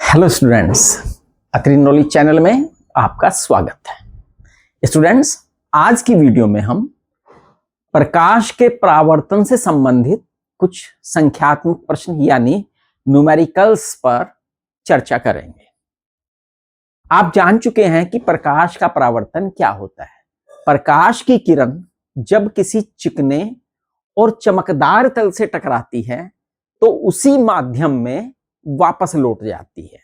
Hello students, अत्री knowledge channel में आपका स्वागत है। स्टूडेंट्स, आज की वीडियो में हम प्रकाश के परावर्तन से संबंधित कुछ संख्यात्मक प्रश्न यानी न्यूमेरिकल्स पर चर्चा करेंगे। आप जान चुके हैं कि प्रकाश का परावर्तन क्या होता है। प्रकाश की किरण जब किसी चिकने और चमकदार तल से टकराती है तो उसी माध्यम में वापस लौट जाती है।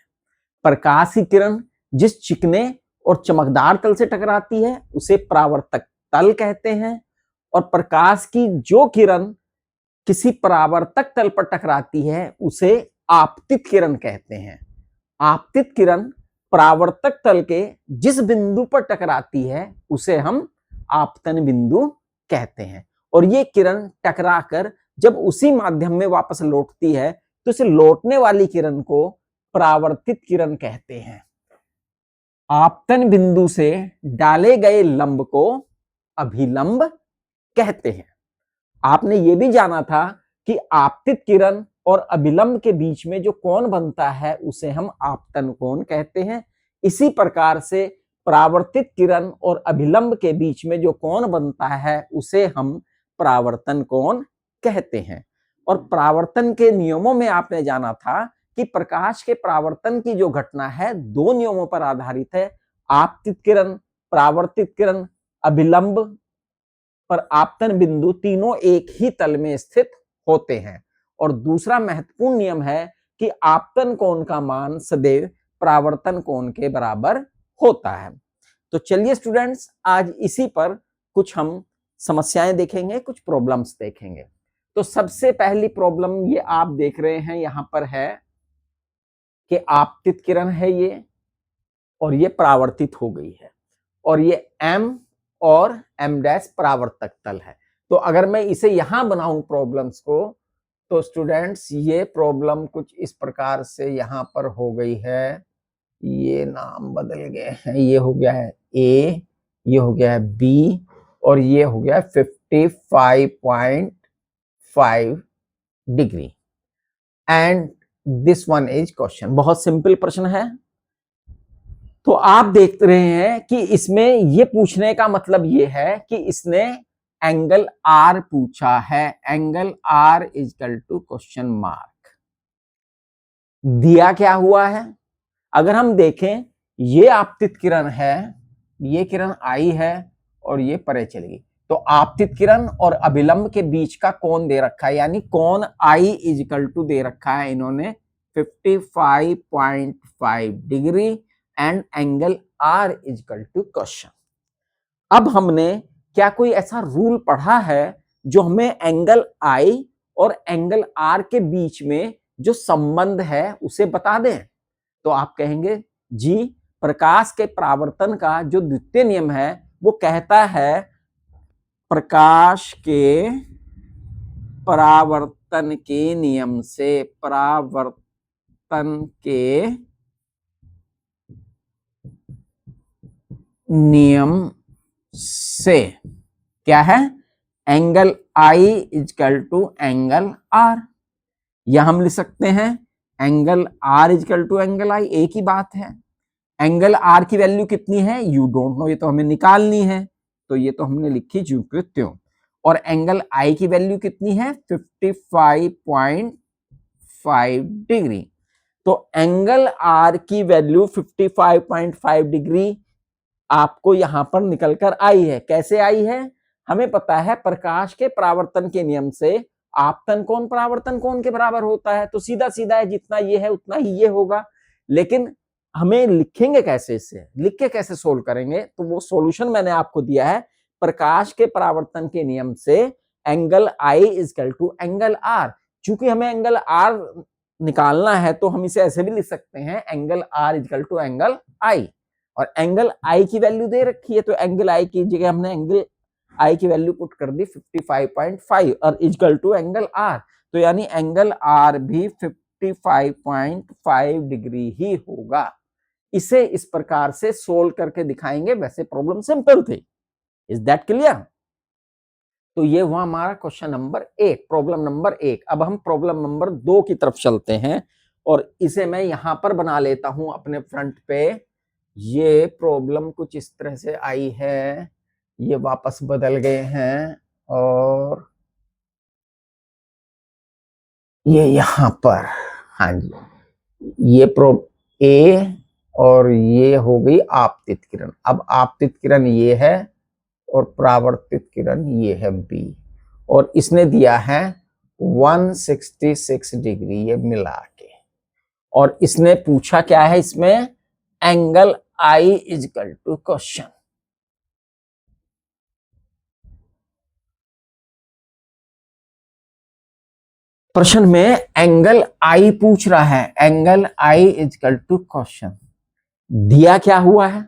प्रकाश की किरण जिस चिकने और चमकदार तल से टकराती है उसे परावर्तक तल कहते हैं, और प्रकाश की जो किरण किसी परावर्तक तल पर टकराती है उसे आपतित किरण कहते हैं। आपतित किरण परावर्तक तल के जिस बिंदु पर टकराती है उसे हम आपतन बिंदु कहते हैं, और ये किरण टकराकर जब उसी माध्यम में वापस लौटती है तो इसे लौटने वाली किरण को परावर्तित किरण कहते हैं। आपतन बिंदु से डाले गए लंब को अभिलंब कहते हैं। आपने ये भी जाना था कि आपतित किरण और अभिलंब के बीच में जो कोण बनता है उसे हम आपतन कोण कहते हैं। इसी प्रकार से परावर्तित किरण और अभिलंब के बीच में जो कोण बनता है उसे हम परावर्तन कोण कहते हैं। और परावर्तन के नियमों में आपने जाना था कि प्रकाश के परावर्तन की जो घटना है दो नियमों पर आधारित है। आपतित किरण, परावर्तित किरण, अभिलंब पर आपतन बिंदु तीनों एक ही तल में स्थित होते हैं। और दूसरा महत्वपूर्ण नियम है कि आपतन कोण का मान सदैव परावर्तन कोण के बराबर होता है। तो चलिए स्टूडेंट्स, आज इसी पर कुछ हम समस्याएं देखेंगे, कुछ प्रॉब्लम्स देखेंगे। तो सबसे पहली प्रॉब्लम ये आप देख रहे हैं यहां पर है कि आपतित किरण है ये, और ये परावर्तित हो गई है, और ये m और m डैश परावर्तक तल है। तो अगर मैं इसे यहां बनाऊं प्रॉब्लम्स को, तो स्टूडेंट्स ये प्रॉब्लम कुछ इस प्रकार से यहां पर हो गई है। ये नाम बदल गए हैं, ये हो गया है a, ये हो गया है b, और ये हो गया 55.5 degree, and this one is question. बहुत सिंपल प्रश्न है। तो आप देख रहे हैं कि इसमें ये पूछने का मतलब ये है कि इसने एंगल आर पूछा है। Angle are equal to question mark. दिया क्या हुआ है, अगर हम देखें ये आपतित किरण है, ये किरण आई है और ये परे चलेगी, तो आपतित किरण और अभिलंब के बीच का कोण दे रखा है, यानी कोण आई इजकल टू दे रखा है इन्होंने 55.5 degree and angle are equal to question. अब हमने क्या कोई ऐसा रूल पढ़ा है जो हमें एंगल आई और एंगल आर के बीच में जो संबंध है उसे बता दें? तो आप कहेंगे जी, प्रकाश के परावर्तन का जो द्वितीय नियम है वो कहता है प्रकाश के परावर्तन के नियम से, परावर्तन के नियम से क्या है, angle I is equal to angle r, या हम लिख सकते हैं angle are equal to angle i, एक ही बात है। एंगल आर की वैल्यू कितनी है यू डोंट नो, ये तो हमें निकालनी है, तो ये तो हमने लिखी ज्यों के त्यों। और एंगल आई की वैल्यू कितनी है 55.5 डिग्री। तो एंगल आर की वैल्यू 55.5 डिग्री आपको यहां पर निकलकर आई है। कैसे आई है, हमें पता है प्रकाश के परावर्तन के नियम से आपतन कोण परावर्तन कोण के बराबर होता है, तो सीधा सीधा है, जितना ये है उतना ही ये होगा। लेकिन हमें लिखेंगे कैसे, इसे लिख के कैसे सोल्व करेंगे, तो वो सॉल्यूशन मैंने आपको दिया है। प्रकाश के परावर्तन के नियम से angle I is equal to angle R, चूंकि हमें एंगल आर निकालना है तो हम इसे ऐसे भी लिख सकते हैं angle are equal to angle i, और एंगल आई की वैल्यू दे रखी है तो एंगल आई की जगह हमने एंगल आई की वैल्यू पुट कर दी 55.5 और इजकल टू एंगल आर, तो यानी एंगल आर भी 55.5 डिग्री ही होगा। इसे इस प्रकार से सोल्व करके दिखाएंगे। वैसे प्रॉब्लम सिंपल थी, इज दैट क्लियर? तो ये हुआ हमारा क्वेश्चन नंबर 1, प्रॉब्लम नंबर 1। अब हम प्रॉब्लम नंबर 2 की तरफ चलते हैं, और इसे मैं यहां पर बना लेता हूं अपने फ्रंट पे। ये प्रॉब्लम कुछ इस तरह से आई है, ये वापस बदल गए हैं और ये यहां पर, हाँ जी, ये ए और ये हो गई आपतित किरण। अब आपतित किरण ये है और परावर्तित किरण ये है बी, और इसने दिया है 166 डिग्री ये मिला के। और इसने पूछा क्या है इसमें, angle I is equal to question. प्रश्न में एंगल आई पूछ रहा है, angle I is equal to question. दिया क्या हुआ है,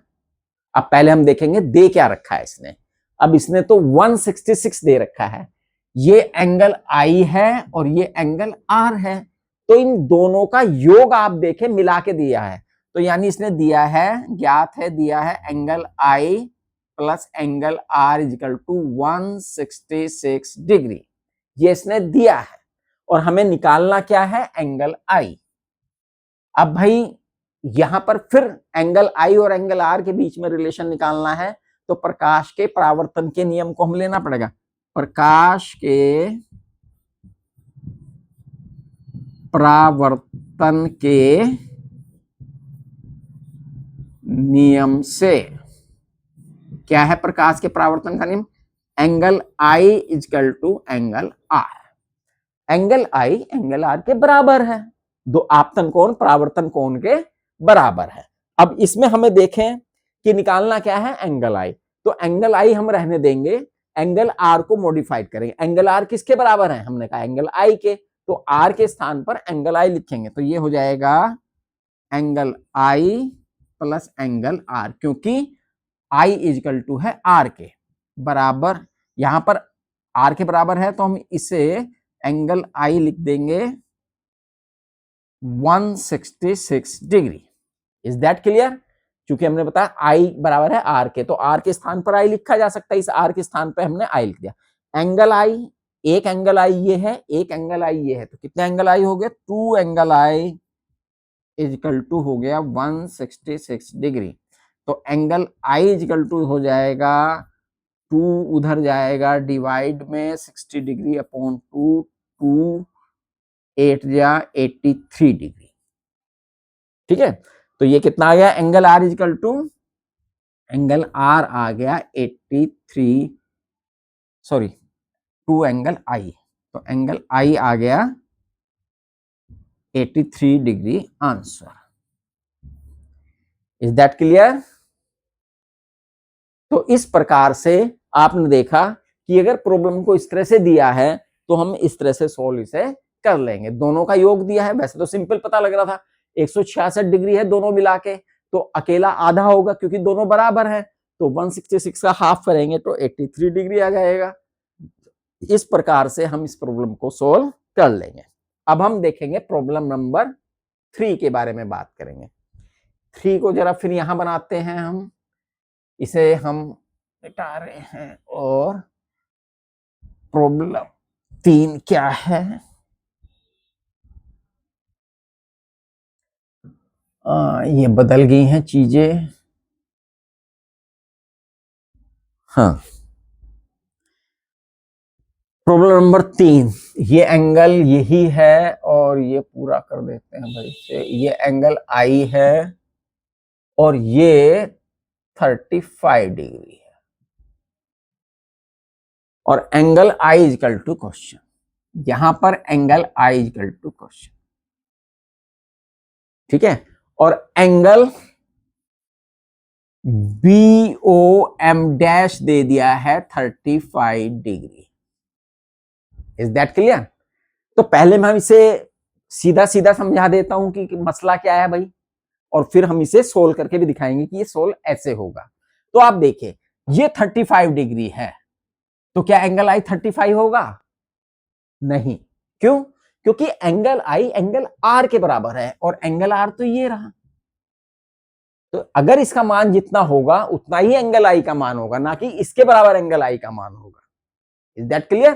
अब पहले हम देखेंगे दे क्या रखा है इसने। अब इसने तो 166 दे रखा है, ये एंगल आई है और ये एंगल आर है, तो इन दोनों का योग आप देखें मिला के दिया है। तो यानी इसने दिया है, ज्ञात है, दिया है angle I plus angle are equal to 166 degree, ये इसने दिया है। और हमें निकालना क्या है, एंगल आई। अब भाई यहां पर फिर एंगल आई और एंगल आर के बीच में रिलेशन निकालना है, तो प्रकाश के परावर्तन के नियम को हम लेना पड़ेगा। प्रकाश के परावर्तन के नियम से, क्या है प्रकाश के परावर्तन का नियम, angle I is equal to angle R. Angle I angle R के बराबर है, दो आपतन कोण परावर्तन कोण के बराबर है। अब इसमें हमें देखें कि निकालना क्या है, एंगल आई। तो एंगल आई हम रहने देंगे, एंगल आर को मॉडिफाइड करेंगे। एंगल आर किसके बराबर है, हमने कहा एंगल आई के, तो आर के स्थान पर एंगल आई लिखेंगे, तो ये हो जाएगा angle I plus angle R, क्योंकि आई इजकल टू है आर के बराबर, यहां पर आर के बराबर है, तो हम इसे एंगल आई लिख देंगे 166 डिग्री। Is that clear? क्योंकि हमने बताया आई बराबर है आर के, तो आर के स्थान पर आई लिखा जा सकता है, इस आर के स्थान पर हमने आई लिख दिया। एंगल आई, एक एंगल आई ये है, एक एंगल आई ये है, तो कितने एंगल आई हो गए, 2 एंगल आई इजकल टू हो गया 166 डिग्री। तो एंगल आई इजकल टू हो जाएगा 2 उधर जाएगा डिवाइड में 60 डिग्री अपॉन 2, 2 8 या 83 डिग्री। ठीक है, तो ये कितना आ गया, angle are equal to, angle r आ गया 83, सॉरी 2 एंगल आई, तो एंगल आई आ गया 83 degree answer. Is that clear? तो इस प्रकार से आपने देखा कि अगर प्रॉब्लम को इस तरह से दिया है तो हम इस तरह से सोल्व इसे कर लेंगे। दोनों का योग दिया है, वैसे तो सिंपल पता लग रहा था, 166 डिग्री है दोनों मिला के, तो अकेला आधा होगा क्योंकि दोनों बराबर है, तो 166 का हाफ करेंगे तो 83 डिग्री आ जाएगा। इस प्रकार से हम इस प्रॉब्लम को सोल्व कर लेंगे। अब हम देखेंगे प्रॉब्लम नंबर 3 के बारे में बात करेंगे। 3 को जरा फिर यहां बनाते हैं, हम इसे हम मिटा रहे हैं, और प्रॉब्लम 3 क्या है, ये बदल गई हैं चीजें, हाँ। प्रॉब्लम नंबर 3, ये एंगल यही है और ये पूरा कर देते हैं भाई से, ये एंगल आई है और ये 35 डिग्री है, और angle I is equal to question, यहां पर angle I is equal to question, ठीक है। और angle B O M dash दे दिया है 35 डिग्री। Is that clear? तो पहले मैं इसे सीधा सीधा समझा देता हूं कि मसला क्या है भाई, और फिर हम इसे सोल्व करके भी दिखाएंगे कि ये सोल्व ऐसे होगा। तो आप देखिए, ये 35 डिग्री है, तो क्या एंगल आई 35 होगा? नहीं। क्यों? क्योंकि एंगल आई एंगल आर के बराबर है, और एंगल आर तो ये रहा, तो अगर इसका मान जितना होगा उतना ही एंगल आई का मान होगा, ना कि इसके बराबर एंगल आई का मान होगा। Is that clear?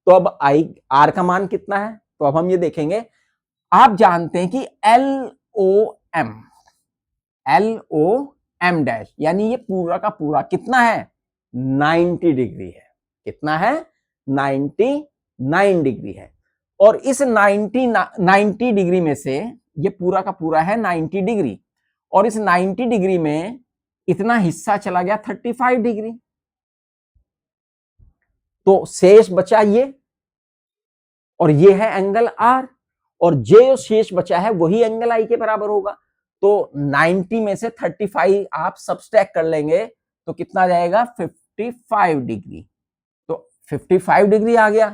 तो अब आई आर का मान कितना है, तो अब हम ये देखेंगे, आप जानते हैं कि LOM डैश यानी ये पूरा का पूरा कितना है 90 डिग्री है। कितना है 99 डिग्री है। और इस 90 डिग्री में से ये पूरा का पूरा है 90 डिग्री, और इस 90 डिग्री में इतना हिस्सा चला गया 35 डिग्री, तो शेष बचा ये, और ये है एंगल R, और जो शेष बचा है वही एंगल I के बराबर होगा। तो 90 में से 35 आप सब्सट्रैक्ट कर लेंगे तो कितना जाएगा 55 डिग्री। तो 55 डिग्री आ गया,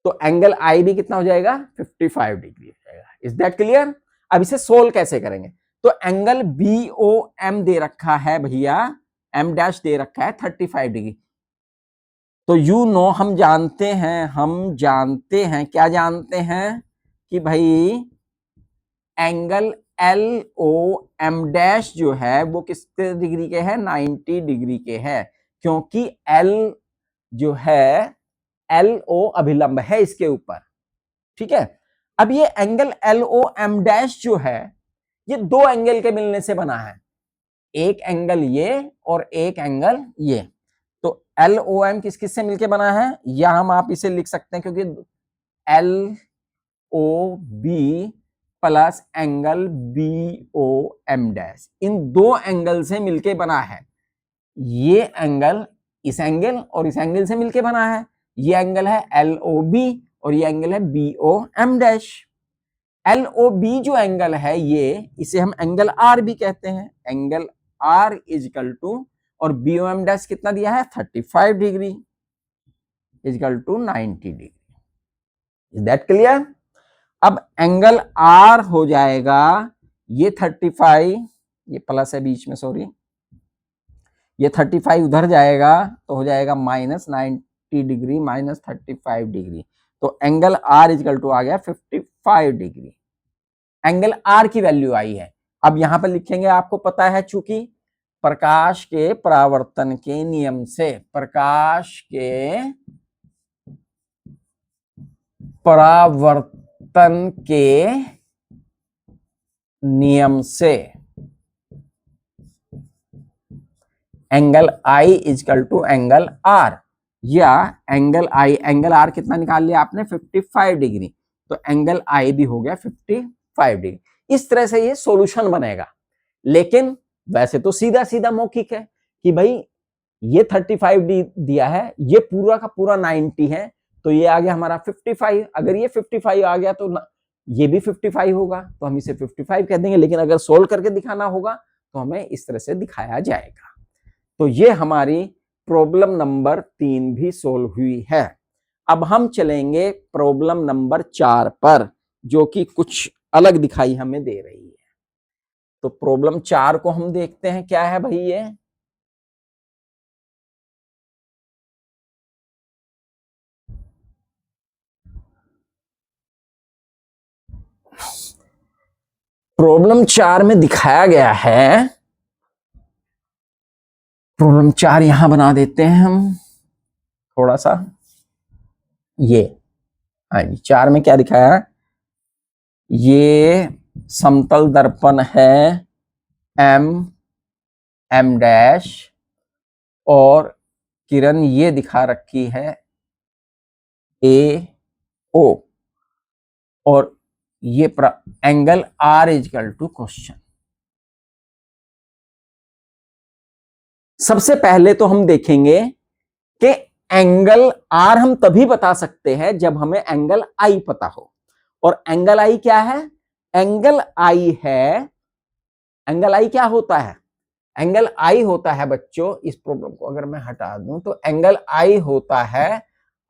तो एंगल I भी कितना हो जाएगा 55 डिग्री हो जाएगा। Is that clear? अब इसे सोल्व कैसे करेंगे? तो एंगल BOM दे रखा है भैया, M डैश दे रखा है 35 डिग्री। तो यू नो हम जानते हैं क्या जानते हैं कि भाई एंगल LOM डैश जो है वो किस डिग्री के है 90 डिग्री के है, क्योंकि L जो है LO अभिलंब है इसके ऊपर। ठीक है, अब ये एंगल LOM डैश जो है ये दो एंगल के मिलने से बना है, एक एंगल ये और एक एंगल ये। तो LOM किस किस से मिलके बना है, या हम आप इसे लिख सकते हैं क्योंकि LOB plus angle BOM dash, इन दो एंगल से मिलके बना है। ये एंगल इस एंगल और इस एंगल से मिलके बना है। ये एंगल है LOB और ये एंगल है BOM डैश। LOB जो एंगल है ये, इसे हम एंगल R भी कहते हैं। एंगल R इजकल टू, और BOM डैश कितना दिया है 35 degree equal to 90 degree. Is that clear? अब एंगल R हो जाएगा ये 35, ये प्लस है बीच में, सॉरी, ये 35 उधर जाएगा तो हो जाएगा -90 डिग्री माइनस 35 डिग्री। तो एंगल R इजकल टू आ गया 55 डिग्री। एंगल R की वैल्यू आई है। अब यहां पर लिखेंगे, आपको पता है चूंकि प्रकाश के परावर्तन के नियम से, प्रकाश के परावर्तन के नियम से angle I equal to angle R, या एंगल R कितना निकाल लिया आपने 55 डिग्री, तो एंगल I भी हो गया 55 डिग्री। इस तरह से ये सॉल्यूशन बनेगा। लेकिन वैसे तो सीधा सीधा मौखिक है कि भाई ये 35 दिया है, ये पूरा का पूरा 90 है, तो ये आ गया हमारा 55। अगर ये 55 आ गया तो ये भी 55 होगा, तो हम इसे 55 कह देंगे। लेकिन अगर सोल्व करके दिखाना होगा तो हमें इस तरह से दिखाया जाएगा। तो ये हमारी प्रॉब्लम नंबर 3 भी सोल्व हुई है। अब हम चलेंगे प्रॉब्लम नंबर 4 पर, जो कि कुछ अलग दिखाई हमें दे रही है। तो प्रॉब्लम 4 को हम देखते हैं, क्या है भाई ये। प्रॉब्लम 4 में दिखाया गया है, प्रॉब्लम 4 यहां बना देते हैं हम थोड़ा सा। ये हाँ जी, 4 में क्या दिखाया है, ये समतल दर्पण है M डैश, और किरण ये दिखा रखी है AO, और ये angle R equal to question. सबसे पहले तो हम देखेंगे कि एंगल R हम तभी बता सकते हैं जब हमें एंगल I पता हो। और एंगल I क्या है, एंगल I है, एंगल I क्या होता है, एंगल I होता है बच्चों, इस प्रॉब्लम को अगर मैं हटा दूं तो एंगल I होता है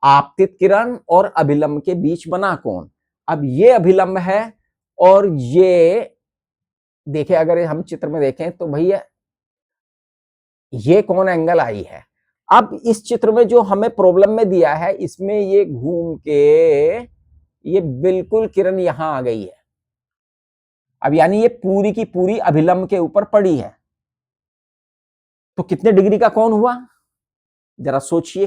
आपतित किरण और अभिलंब के बीच बना कोण। अब ये अभिलंब है, और ये देखें, अगर हम चित्र में देखें तो भैया ये कौन एंगल I है। अब इस चित्र में जो हमें प्रॉब्लम में दिया है, इसमें ये घूम के ये बिल्कुल किरण यहां आ गई है। अब यानी ये पूरी की पूरी अभिलंब के ऊपर पड़ी है, तो कितने डिग्री का कोण हुआ, जरा सोचिए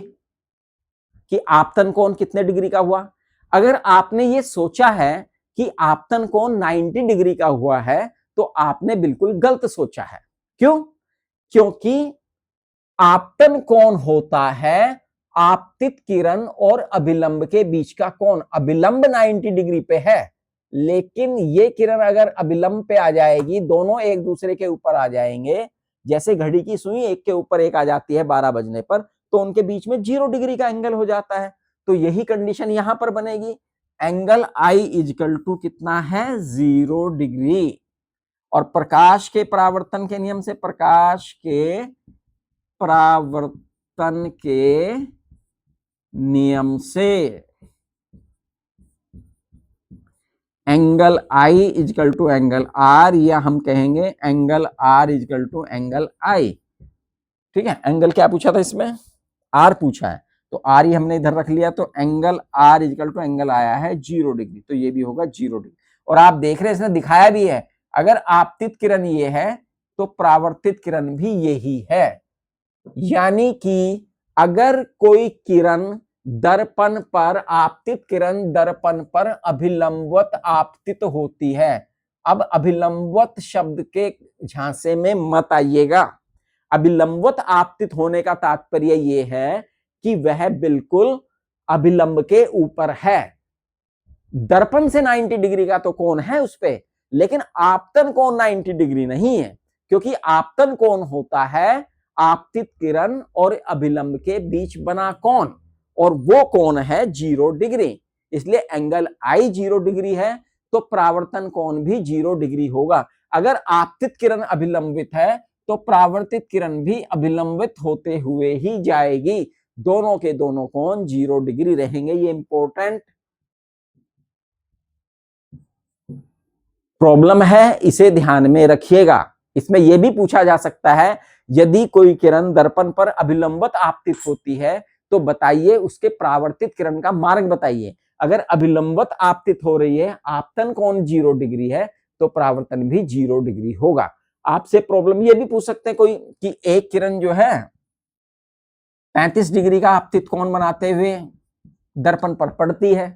कि आपतन कोण कितने डिग्री का हुआ। अगर आपने ये सोचा है कि आपतन कोण 90 डिग्री का हुआ है तो आपने बिल्कुल गलत सोचा है। क्यों? क्योंकि आपतन कोण होता है आपतित किरण और अभिलंब के बीच का कोण। अभिलंब 90 डिग्री पे है, लेकिन ये किरण अगर अभिलंब पे आ जाएगी, दोनों एक दूसरे के ऊपर आ जाएंगे, जैसे घड़ी की सुई एक के ऊपर एक आ जाती है 12 बजने पर, तो उनके बीच में 0 डिग्री का एंगल हो जाता है। तो यही कंडीशन यहां पर बनेगी। एंगल आई इजकल टू कितना है? 0 डिग्री। और प्रकाश के परावर्तन के नियम से, प्रकाश के परावर्तन के नियम से angle I is equal to angle r, या हम कहेंगे angle are equal to angle i. ठीक है, एंगल क्या पूछा था इसमें? आर पूछा है, तो आर ही हमने इधर रख लिया, तो angle are equal to angle आया है 0 डिग्री, तो ये भी होगा 0 डिग्री। और आप देख रहे हैं इसने दिखाया भी है, अगर आपतित किरण ये है तो परावर्तित किरण भी यही है। यानी कि अगर कोई किरण दर्पण पर, आपतित किरण दर्पण पर अभिलंबवत आपतित होती है। अब अभिलंबवत शब्द के झांसे में मत आइएगा। अभिलंबवत आपतित होने का तात्पर्य यह है कि वह बिल्कुल अभिलंब के ऊपर है। दर्पण से 90 डिग्री का तो कोण है उस पे, लेकिन आपतन कोण 90 डिग्री नहीं है, क्योंकि आपतन कोण होता है आपतित किरण और अभिलंब के बीच बना कोण, और वो कोण है 0 डिग्री। इसलिए एंगल आई 0 डिग्री है तो परावर्तन कोण भी 0 डिग्री होगा। अगर आपतित किरण अभिलंबित है तो परावर्तित किरण भी अभिलंबित होते हुए ही जाएगी, दोनों के दोनों कोण 0 डिग्री रहेंगे। ये इंपॉर्टेंट प्रॉब्लम है, इसे ध्यान में रखिएगा। इसमें यह भी पूछा जा सकता है, यदि कोई किरण दर्पण पर अभिलंबित आपतित होती है तो बताइए उसके परावर्तित किरण का मार्ग बताइए। अगर अभिलंबित आपतित हो रही है, आपतन कोण 0 डिग्री है, तो परावर्तन भी 0 डिग्री होगा। आपसे प्रॉब्लम ये भी पूछ सकते हैं कोई कि एक किरण जो है 35 डिग्री का आपतित कोण बनाते हुए दर्पण पर पड़ती है,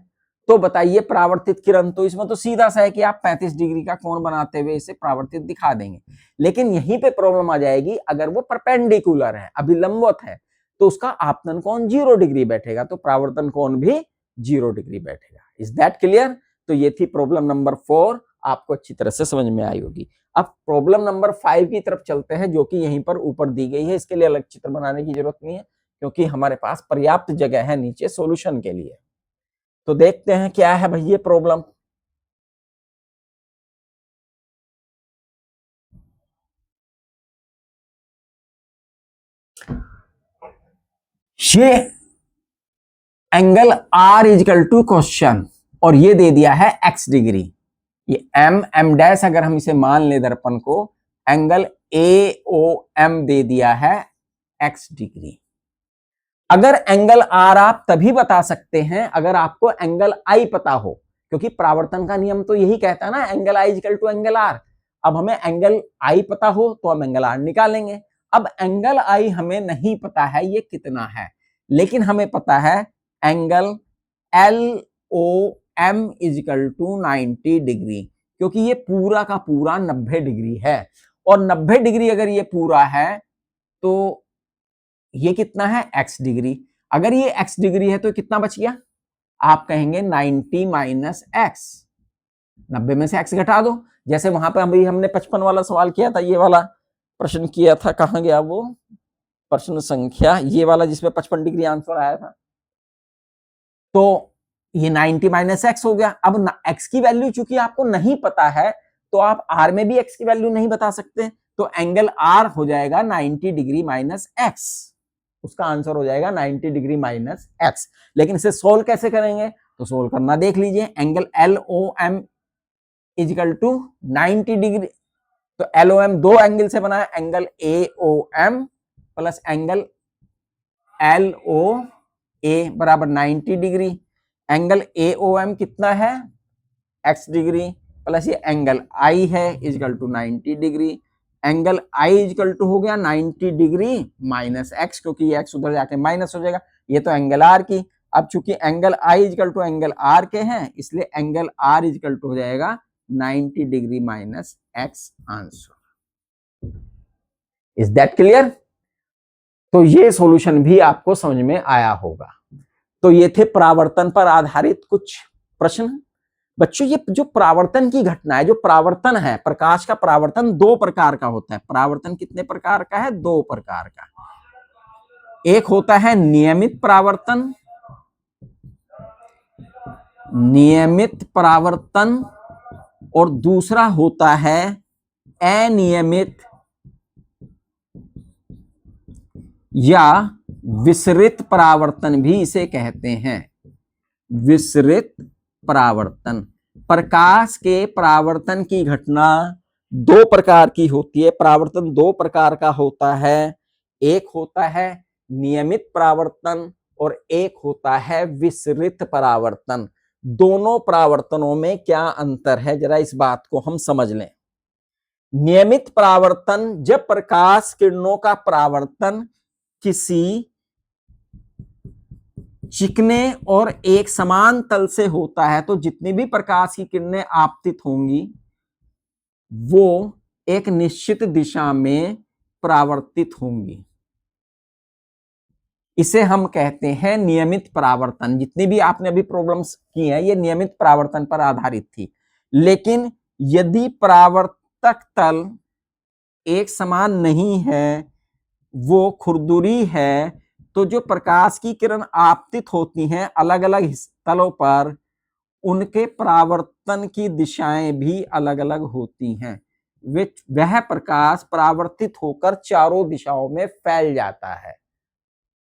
तो बताइए परावर्तित किरण, तो इसमें तो सीधा सा है कि आप 35 डिग्री का कोण बनाते हुए इसे परावर्तित दिखा देंगे। लेकिन यहीं पे प्रॉब्लम आ जाएगी, अगर वो परपेंडिकुलर है, अभिलंबित है, तो उसका आपतन कोण 0 डिग्री बैठेगा, तो परावर्तन कोण भी 0 डिग्री बैठेगा। Is that clear? तो ये थी प्रॉब्लम नंबर 4, आपको अच्छी तरह से समझ में आई होगी। अब प्रॉब्लम नंबर 5 की तरफ चलते हैं, जो कि यहीं पर ऊपर दी गई है। इसके लिए अलग चित्र बनाने की जरूरत नहीं है, क्योंकि हमारे पास पर्याप्त जगह है नीचे सॉल्यूशन के लिए। तो देखते हैं क्या है भाई ये प्रॉब्लम। ये angle are equal to question, और ये दे दिया है x डिग्री। ये m डैश अगर हम इसे मान ले दर्पण को, एंगल AOM दे दिया है x डिग्री। अगर एंगल आर आप तभी बता सकते हैं अगर आपको एंगल आई पता हो, क्योंकि परावर्तन का नियम तो यही कहता है ना, angle I equal to angle R. अब हमें एंगल आई पता हो तो हम एंगल आर निकालेंगे। अब एंगल आई हमें नहीं पता है ये कितना है, लेकिन हमें पता है angle LOM is equal to 90 degree, क्योंकि ये पूरा का पूरा 90 डिग्री है। और 90 डिग्री अगर ये पूरा है तो ये कितना है? x degree. अगर ये x डिग्री है तो कितना बच गया? आप कहेंगे 90 माइनस x, 90 में से x घटा दो। जैसे वहां पे अभी हमने 55 वाला सवाल किया था, ये वाला प्रश्न किया था, कहां गया वो प्रश्न संख्या, ये वाला जिसमें 55 डिग्री आंसर आया था। तो ये 90 माइनस एक्स हो गया। अब x की वैल्यू चूंकि आपको नहीं पता है, तो आप r में भी x की वैल्यू नहीं बता सकते, तो एंगल r हो जाएगा 90 डिग्री माइनस एक्स। उसका आंसर हो जाएगा 90 डिग्री माइनस एक्स। लेकिन इसे सोल्व कैसे करेंगे? तो सोल्व करना देख लीजिए। Angle LOM is equal to 90 degree, तो LOM दो एंगल से बना है, angle AOM plus angle LOA बराबर 90 डिग्री। एंगल AOM कितना है? x डिग्री, प्लस ये एंगल I है is equal to 90 degree. Angle I is equal to हो गया 90 डिग्री माइनस x, क्योंकि ये x उधर जाके माइनस हो जाएगा। ये तो एंगल R की। अब चूंकि angle I is equal to angle R के हैं, इसलिए एंगल आर इजकल टू हो जाएगा 90 degree minus x answer. Is that clear? तो ये सॉल्यूशन भी आपको समझ में आया होगा। तो ये थे परावर्तन पर आधारित कुछ प्रश्न। बच्चों ये जो परावर्तन की घटना है, जो परावर्तन है, प्रकाश का परावर्तन दो प्रकार का होता है। परावर्तन कितने प्रकार का है? दो प्रकार का। एक होता है नियमित परावर्तन, नियमित परावर्तन, और दूसरा होता है अनियमित या विसरित परावर्तन भी इसे कहते हैं। विसरित परावर्तन। प्रकाश के परावर्तन की घटना दो प्रकार की होती है। परावर्तन दो प्रकार का होता है, एक होता है नियमित परावर्तन और एक होता है विसरित परावर्तन। दोनों परावर्तनों में क्या अंतर है, जरा इस बात को हम समझ लें। नियमित परावर्तन, जब प्रकाश किरणों का परावर्तन किसी चिकने और एक समान तल से होता है, तो जितनी भी प्रकाश की किरणें आपतित होंगी वो एक निश्चित दिशा में परावर्तित होंगी। इसे हम कहते हैं नियमित परावर्तन। जितनी भी आपने अभी प्रॉब्लम्स की हैं ये नियमित परावर्तन पर आधारित थी। लेकिन यदि परावर्तक तल एक समान नहीं है, वो खुरदुरी है, तो जो प्रकाश की किरण आपतित होती हैं अलग अलग तलों पर, उनके परावर्तन की दिशाएं भी अलग अलग होती हैं। वह प्रकाश परावर्तित होकर चारों दिशाओं में फैल जाता है।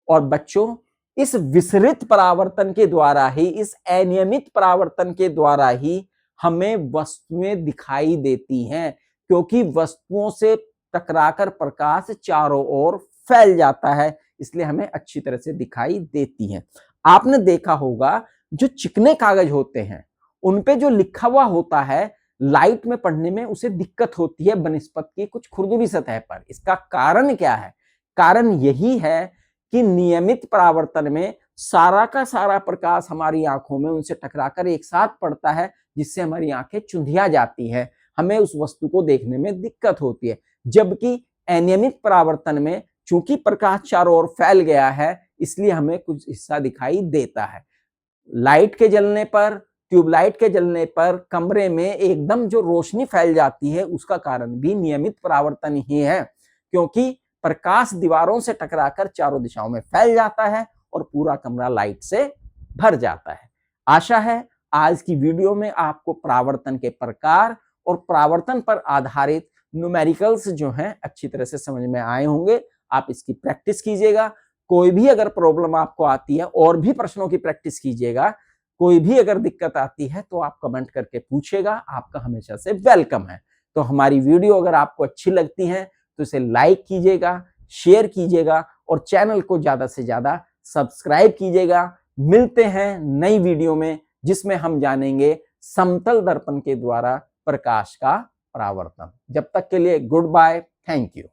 और बच्चों इस विसरित परावर्तन के द्वारा ही, इस अनियमित परावर्तन के द्वारा ही हमें वस्तुएं दिखाई देती हैं, क्योंकि वस्तुओं से टकराकर प्रकाश चारों ओर फैल जाता है, इसलिए हमें अच्छी तरह से दिखाई देती हैं। आपने देखा होगा जो चिकने कागज होते हैं उनपे जो लिखा हुआ होता है, लाइट में पढ़ने में उसे दिक्कत होती है बनिस्पत की कुछ खुरदुरी सतह पर। इसका कारण क्या है? कारण यही है कि नियमित परावर्तन में सारा का सारा प्रकाश हमारी आंखों में उनसे टकराकर एक साथ पड़ता है, जिससे हमारी आंखें चुंधिया जाती है, हमें उस वस्तु को देखने में दिक्कत होती है। जबकि अनियमित परावर्तन में चूंकि प्रकाश चारों ओर फैल गया है, इसलिए हमें कुछ हिस्सा दिखाई देता है। लाइट के जलने पर, ट्यूबलाइट के जलने पर कमरे में एकदम जो रोशनी फैल जाती है, उसका कारण भी नियमित परावर्तन ही है, क्योंकि प्रकाश दीवारों से टकराकर चारों दिशाओं में फैल जाता है और पूरा कमरा लाइट से भर जाता है। आशा है आज की वीडियो में आपको परावर्तन के प्रकार और परावर्तन पर आधारित न्यूमेरिकल्स जो हैं अच्छी तरह से समझ में आए होंगे। आप इसकी प्रैक्टिस कीजिएगा। कोई भी अगर प्रॉब्लम आपको आती है और भी प्रश्नों की प्रैक्टिस कीजिएगा। कोई भी अगर दिक्कत आती है तो आप कमेंट करके पूछेगा, आपका हमेशा से वेलकम है। तो हमारी वीडियो अगर आपको अच्छी लगती है तो इसे लाइक कीजिएगा, शेयर कीजिएगा और चैनल को ज्यादा से ज्यादा सब्सक्राइब कीजिएगा। मिलते हैं नई वीडियो में, जिसमें हम जानेंगे समतल दर्पण के द्वारा प्रकाश का परावर्तन। जब तक के लिए गुड बाय, थैंक यू।